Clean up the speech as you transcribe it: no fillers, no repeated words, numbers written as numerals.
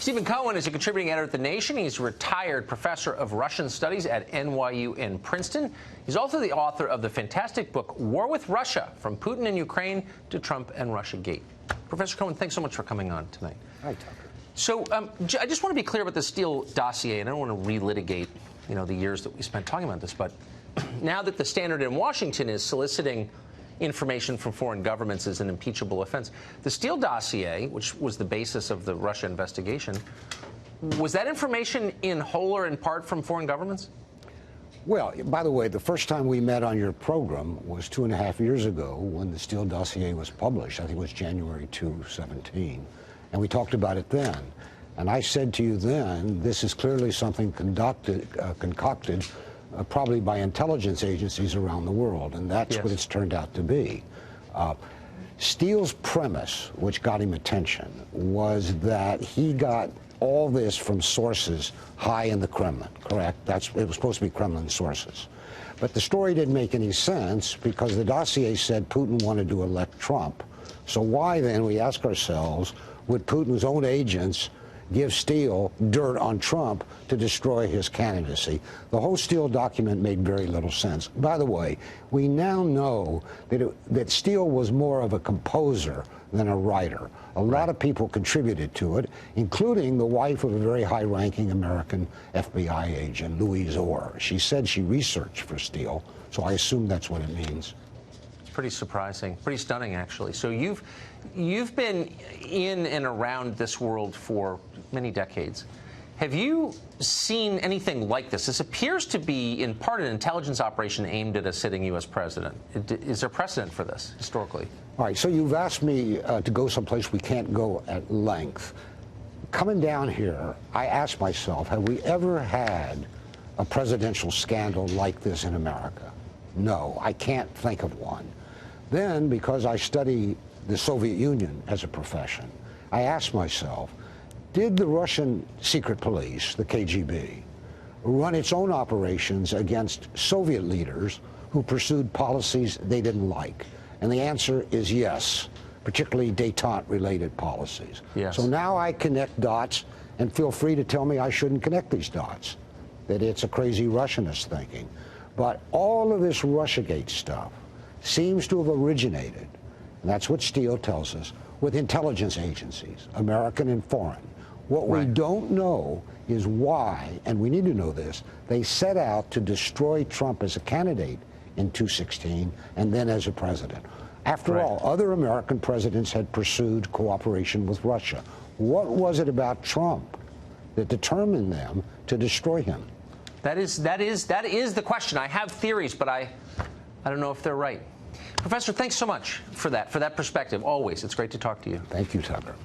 Stephen Cohen is a contributing editor at The Nation. He's a retired professor of Russian studies at NYU in Princeton. He's also the author of the fantastic book, War with Russia, From Putin and Ukraine to Trump and Russiagate. Professor Cohen, thanks so much for coming on tonight. Hi, Tucker. So I just want to be clear about the Steele dossier, and I don't want to relitigate, the years that we spent talking about this, but now that the Standard in Washington is soliciting information from foreign governments as an impeachable offense, the Steele dossier, which was the basis of the Russia investigation, was that information in whole or in part from foreign governments? Well, by the way, the first time we met on your program was 2.5 years ago when the Steele dossier was published. I think it was January 2017. And we talked about it then. And I said to you then, this is clearly something concocted probably by intelligence agencies around the world. And that's what it's turned out to be. Steele's premise, which got him attention, was that he got all this from sources high in the Kremlin, correct? It was supposed to be Kremlin sources. But the story didn't make any sense because the dossier said Putin wanted to elect Trump. So why then, we ask ourselves, would Putin's own agents give Steele dirt on Trump to destroy his candidacy? The whole Steele document made very little sense. By the way, we now know that Steele was more of a composer than a writer. A lot of people contributed to it, including the wife of a very high-ranking American FBI agent, Louise Orr. She said she researched for Steele, so I assume that's what it means. It's pretty surprising, pretty stunning, actually. So you've been in and around this world for many decades. Have you seen anything like this? This appears to be, in part, an intelligence operation aimed at a sitting U.S. president. Is there precedent for this, historically? All right, so you've asked me to go someplace we can't go at length. Coming down here, I asked myself, have we ever had a presidential scandal like this in America? No, I can't think of one. Then, because I study the Soviet Union as a profession, I asked myself, did the Russian secret police, the KGB, run its own operations against Soviet leaders who pursued policies they didn't like? And the answer is yes, particularly détente-related policies. Yes. So now I connect dots, and feel free to tell me I shouldn't connect these dots, that it's a crazy Russianist thinking. But all of this Russiagate stuff seems to have originated, and that's what Steele tells us, with intelligence agencies, American and foreign. What we don't know is why, and we need to know this, they set out to destroy Trump as a candidate in 2016 and then as a president. After all, other American presidents had pursued cooperation with Russia. What was it about Trump that determined them to destroy him? That is the question. I have theories, but I don't know if they're right. Professor, thanks so much for that perspective. Always. It's great to talk to you. Thank you, Tucker.